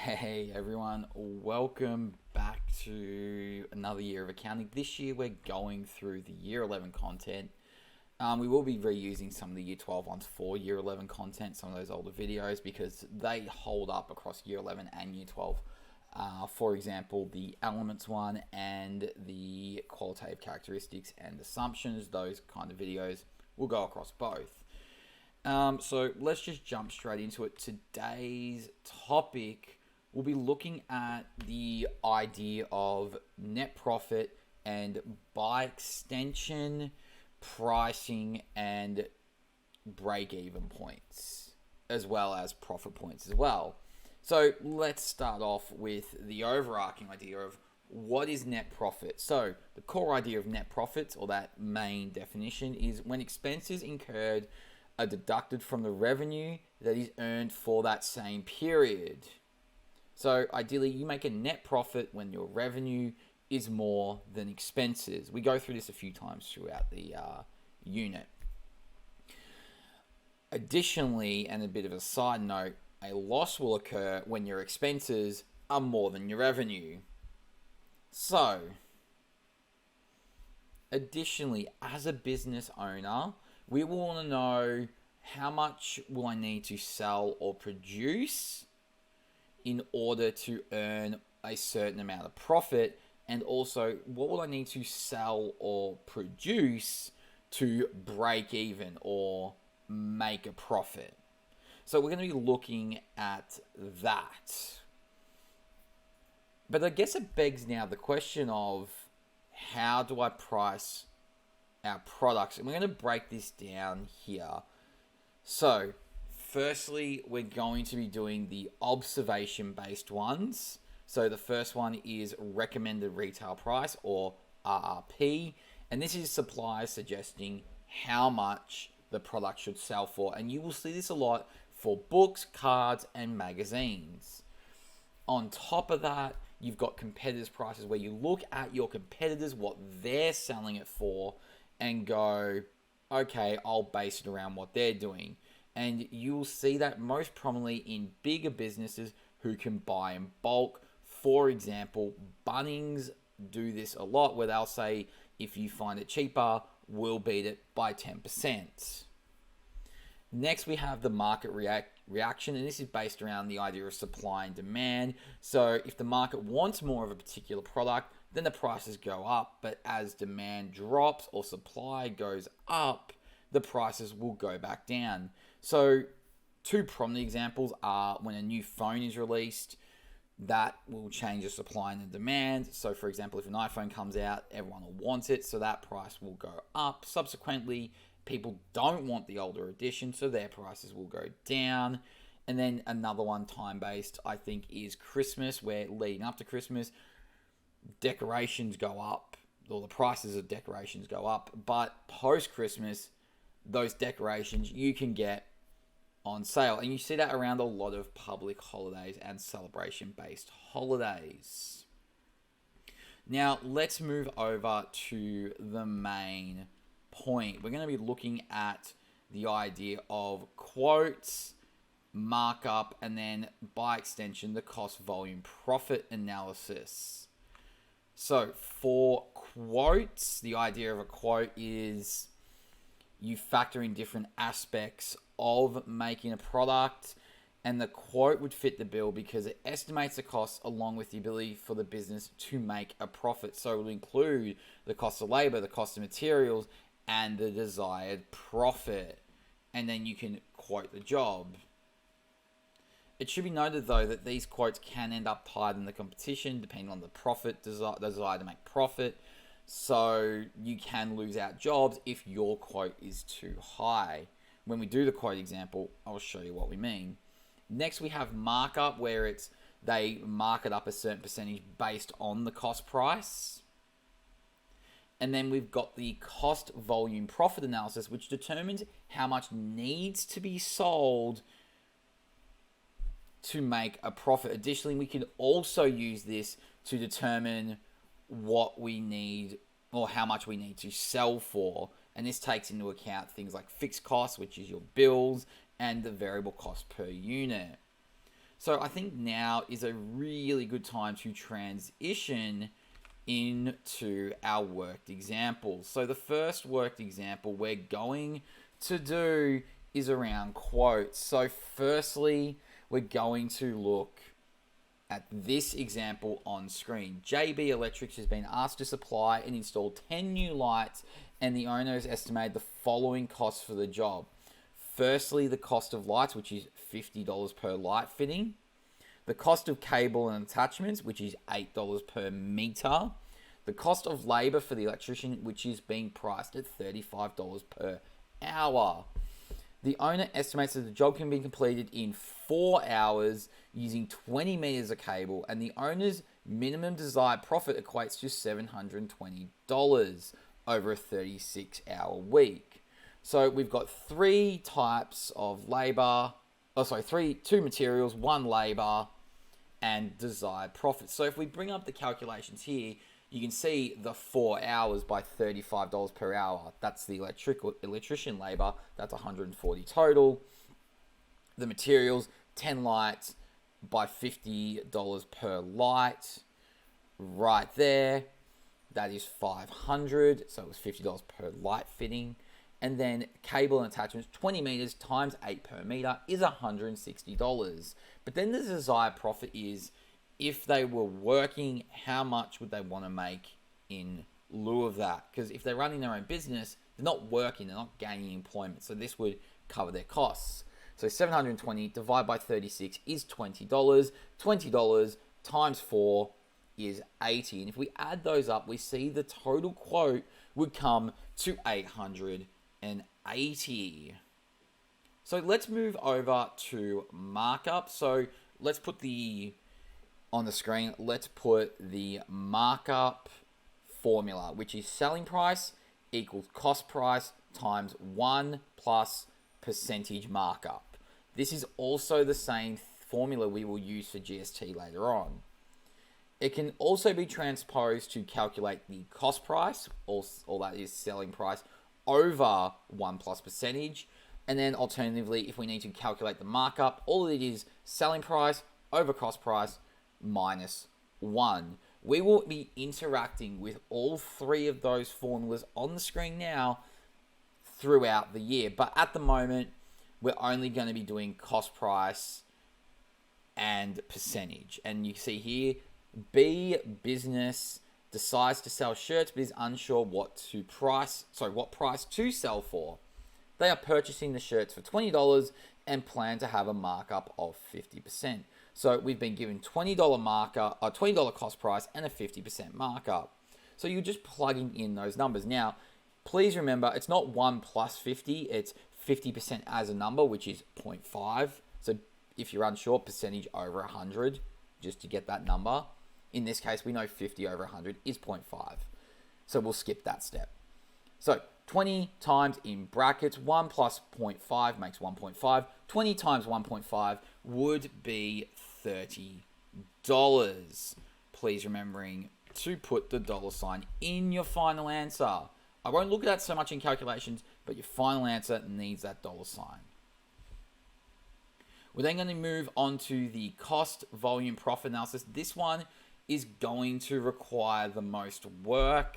Hey everyone, welcome back to another year of accounting. This year we're going through the year 11 content. We will be reusing some of the year 12 ones for year 11 content, some of those older videos, because they hold up across year 11 and year 12. For example, the elements one and the qualitative characteristics and assumptions, those kind of videos will go across both. So let's just jump straight into it. Today's topic, we'll be looking at the idea of net profit and, by extension, pricing and break even points, as well as profit points as well. So let's start off with the overarching idea of what is net profit. So the core idea of net profits, or that main definition, is when expenses incurred are deducted from the revenue that is earned for that same period. So ideally, you make a net profit when your revenue is more than expenses. We go through this a few times throughout the unit. Additionally, and a bit of a side note, a loss will occur when your expenses are more than your revenue. So, additionally, as a business owner, we will want to know how much will I need to sell or produce in order to earn a certain amount of profit, and also what will I need to sell or produce to break even or make a profit. So we're going to be looking at that. But I guess it begs now the question of, how do I price our products? And we're going to break this down here. So firstly, we're going to be doing the observation-based ones. So the first one is recommended retail price, or RRP. And this is suppliers suggesting how much the product should sell for. And you will see this a lot for books, cards, and magazines. On top of that, you've got competitors' prices, where you look at your competitors, what they're selling it for, and go, okay, I'll base it around what they're doing. And you'll see that most prominently in bigger businesses who can buy in bulk. For example, Bunnings do this a lot, where they'll say, if you find it cheaper, we'll beat it by 10%. Next, we have the market reaction, and this is based around the idea of supply and demand. So if the market wants more of a particular product, then the prices go up, but as demand drops or supply goes up, the prices will go back down. So two prominent examples are when a new phone is released, that will change the supply and the demand. So for example, if an iPhone comes out, everyone will want it, so that price will go up. Subsequently, people don't want the older edition, so their prices will go down. And then another one, time-based, I think, is Christmas, where leading up to Christmas, decorations go up, or the prices of decorations go up. But post-Christmas, those decorations you can get on sale. And you see that around a lot of public holidays and celebration-based holidays. Now, let's move over to the main point. We're going to be looking at the idea of quotes, markup, and then by extension the cost volume profit analysis. So for quotes, the idea of a quote is you factor in different aspects of making a product, and the quote would fit the bill because it estimates the costs along with the ability for the business to make a profit. So it will include the cost of labor, the cost of materials, and the desired profit. And then you can quote the job. It should be noted, though, that these quotes can end up tied in the competition depending on the profit desire to make profit. So you can lose out jobs if your quote is too high. When we do the quote example, I'll show you what we mean. Next, we have markup, where they mark it up a certain percentage based on the cost price. And then we've got the cost volume profit analysis, which determines how much needs to be sold to make a profit. Additionally, we can also use this to determine what we need or how much we need to sell for. And this takes into account things like fixed costs, which is your bills, and the variable cost per unit. So I think now is a really good time to transition into our worked examples. So the first worked example we're going to do is around quotes. So firstly, we're going to look at this example on screen. JB Electrics has been asked to supply and install 10 new lights, and the owner has estimated the following costs for the job. Firstly, the cost of lights, which is $50 per light fitting. The cost of cable and attachments, which is $8 per meter. The cost of labor for the electrician, which is being priced at $35 per hour. The owner estimates that the job can be completed in 4 hours using 20 meters of cable, and the owner's minimum desired profit equates to $720 over a 36-hour week. So we've got three types of labor, two materials, one labor, and desired profit. So if we bring up the calculations here, you can see the 4 hours by $35 per hour. That's the electrician labor. That's $140 total. The materials, 10 lights by $50 per light. Right there. That is $500. So it was $50 per light fitting. And then cable and attachments, 20 meters times 8 per meter is $160. But then the desired profit is, if they were working, how much would they want to make in lieu of that? Because if they're running their own business, they're not working, they're not gaining employment. So this would cover their costs. So 720 divided by 36 is $20. $20 times 4 is 80. And if we add those up, we see the total quote would come to 880. So let's move over to markup. So let's put on the screen, let's put the markup formula, which is selling price equals cost price times 1 plus percentage markup. This is also the same formula we will use for GST later on. It can also be transposed to calculate the cost price, or that is selling price, over 1 plus percentage. And then alternatively, if we need to calculate the markup, all it is selling price over cost price minus 1. We will be interacting with all three of those formulas on the screen now throughout the year. But at the moment, we're only going to be doing cost price and percentage. And you see here, B business decides to sell shirts but is unsure what price to sell for. They are purchasing the shirts for $20 and plan to have a markup of 50%. So we've been given $20 cost price and a 50% markup. So you're just plugging in those numbers. Now, please remember, it's not 1 plus 50, it's 50% as a number, which is 0.5. So if you're unsure, percentage over 100, just to get that number. In this case, we know 50 over 100 is 0.5. So we'll skip that step. So 20 times in brackets, 1 plus 0.5 makes 1.5. 20 times 1.5 would be $30. Please remembering to put the dollar sign in your final answer. I won't look at that so much in calculations, but your final answer needs that dollar sign. We're then going to move on to the cost, volume, profit analysis. This one is going to require the most work,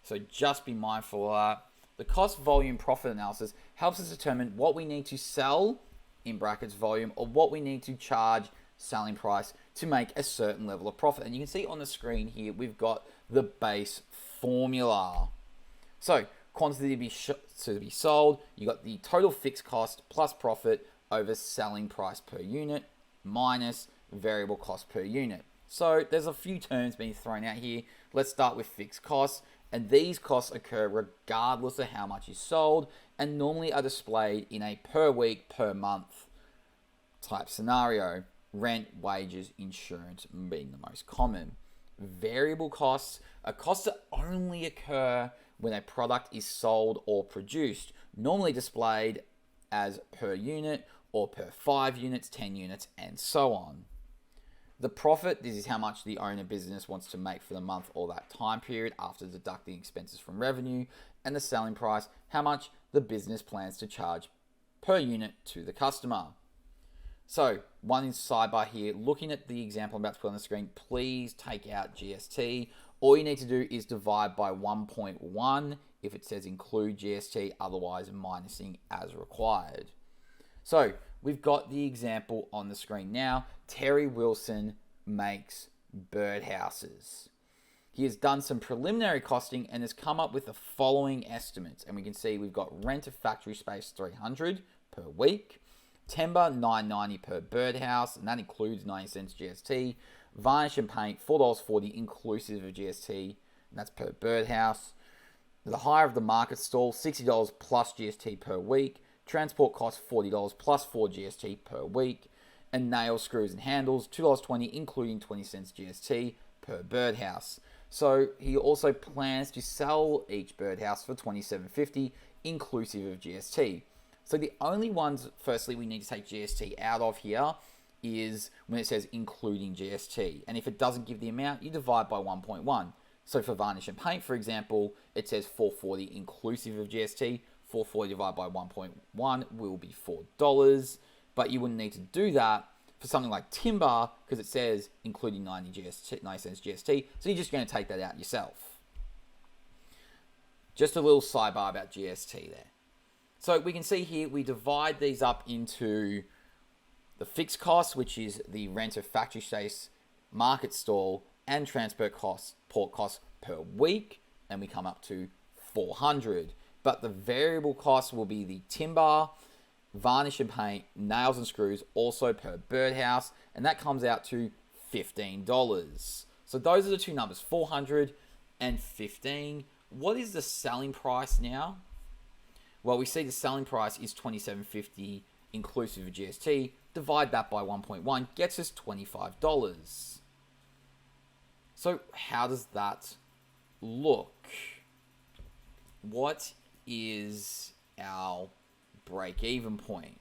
so just be mindful of that. The cost, volume, profit analysis helps us determine what we need to sell, in brackets volume, or what we need to charge, selling price, to make a certain level of profit. And you can see on the screen here, we've got the base formula. So quantity to be sold, you got the total fixed cost plus profit over selling price per unit minus variable cost per unit. So there's a few terms being thrown out here. Let's start with fixed costs. And these costs occur regardless of how much is sold and normally are displayed in a per week, per month type scenario. Rent, wages, insurance being the most common. Variable costs are costs that only occur when a product is sold or produced, normally displayed as per unit or per 5 units, 10 units, and so on. The profit, this is how much the owner business wants to make for the month or that time period after deducting expenses from revenue. And the selling price, how much the business plans to charge per unit to the customer. So one in sidebar here, looking at the example I'm about to put on the screen, please take out GST. All you need to do is divide by 1.1 if it says include GST, otherwise minusing as required. So we've got the example on the screen now. Terry Wilson makes birdhouses. He has done some preliminary costing and has come up with the following estimates. And we can see we've got rent of factory space $300 per week, timber $9.90 per birdhouse, and that includes 90 cents GST. Varnish and paint $4.40 inclusive of GST, and that's per birdhouse. The hire of the market stall $60 plus GST per week. Transport costs $40 plus 4 GST per week. And nails, screws, and handles $2.20 including 20 cents GST per birdhouse. So he also plans to sell each birdhouse for $27.50 inclusive of GST. So the only ones, firstly, we need to take GST out of here is when it says including GST. And if it doesn't give the amount, you divide by 1.1. So for varnish and paint, for example, it says $4.40 inclusive of GST. $4.40 divided by 1.1 will be $4. But you wouldn't need to do that for something like timber because it says including 90 cents GST. So you're just going to take that out yourself. Just a little sidebar about GST there. So we can see here, we divide these up into the fixed costs, which is the rent of factory space, market stall, and transport costs, port costs per week, and we come up to $400. But the variable costs will be the timber, varnish and paint, nails and screws, also per birdhouse, and that comes out to $15. So those are the two numbers, $400 and $15. What is the selling price now? Well, we see the selling price is $27.50 inclusive of GST. Divide that by 1.1 gets us $25. So how does that look? What is our break-even point?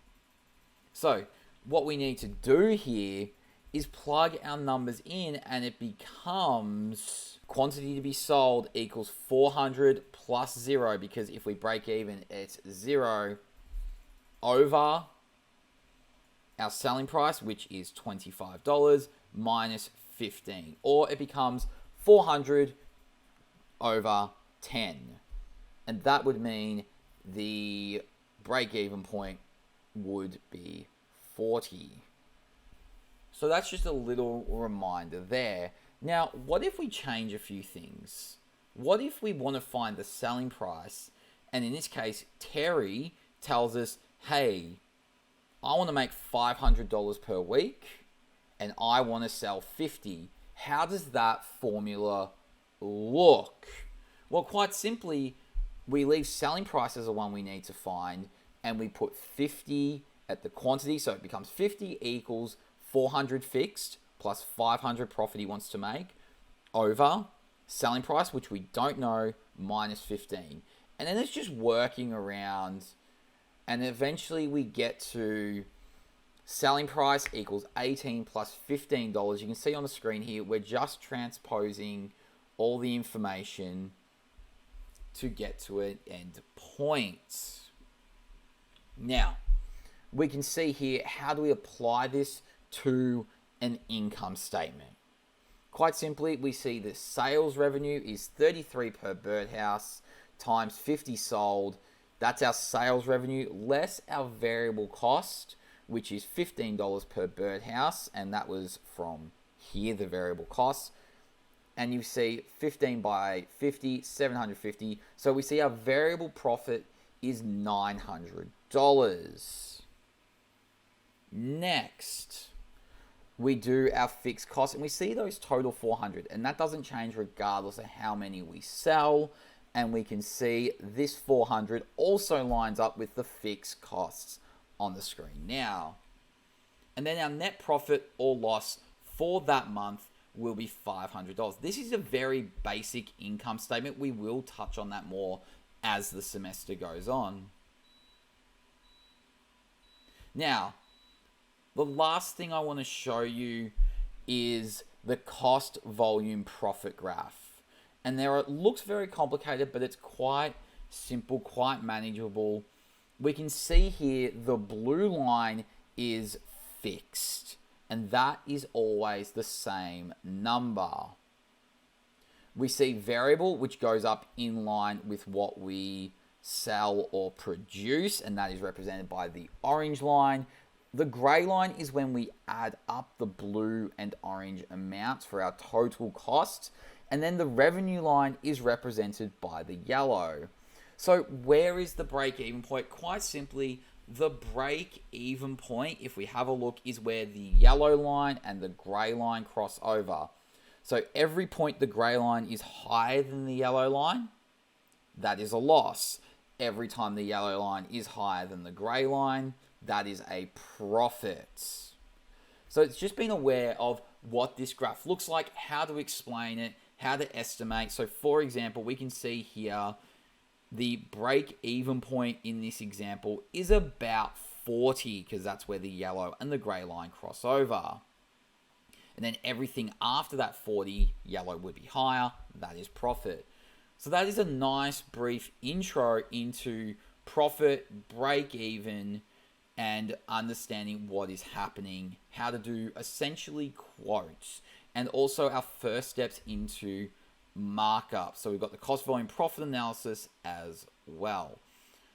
So what we need to do here is plug our numbers in, and it becomes quantity to be sold equals 400 plus 0, because if we break even, it's 0 over our selling price, which is $25 minus 15, or it becomes 400 over 10. And that would mean the break-even point would be 40. So that's just a little reminder there. Now, what if we change a few things? What if we want to find the selling price? And in this case, Terry tells us, hey, I want to make $500 per week and I want to sell 50. How does that formula look? Well, quite simply, we leave selling price as the one we need to find, and we put 50 at the quantity, so it becomes 50 equals 400 fixed plus 500 profit he wants to make over selling price, which we don't know, minus 15. And then it's just working around, and eventually we get to selling price equals 18 plus $15. You can see on the screen here, we're just transposing all the information to get to an end point. Now, we can see here, how do we apply this to an income statement? Quite simply, we see the sales revenue is 33 per birdhouse times 50 sold. That's our sales revenue less our variable cost, which is $15 per birdhouse, and that was from here, the variable cost. And you see 15 by 50, 750. So we see our variable profit is $900. Next, we do our fixed costs, and we see those total 400, and that doesn't change regardless of how many we sell. And we can see this 400 also lines up with the fixed costs on the screen now. And then our net profit or loss for that month will be $500. This is a very basic income statement. We will touch on that more as the semester goes on. Now, the last thing I want to show you is the cost volume profit graph. And it looks very complicated, but it's quite simple, quite manageable. We can see here the blue line is fixed, and that is always the same number. We see variable, which goes up in line with what we sell or produce, and that is represented by the orange line. The gray line is when we add up the blue and orange amounts for our total cost, and then the revenue line is represented by the yellow. So where is the break-even point? Quite simply, the break-even point, if we have a look, is where the yellow line and the gray line cross over. So every point the gray line is higher than the yellow line, that is a loss. Every time the yellow line is higher than the gray line, that is a profit. So it's just being aware of what this graph looks like, how to explain it, how to estimate. So for example, we can see here the break-even point in this example is about 40, because that's where the yellow and the gray line cross over. And then everything after that 40, yellow would be higher, that is profit. So that is a nice brief intro into profit, break even, and understanding what is happening, how to do essentially quotes, and also our first steps into markup. So we've got the cost volume profit analysis as well.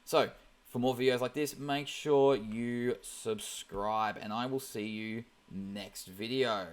So for more videos like this, make sure you subscribe, and I will see you next video.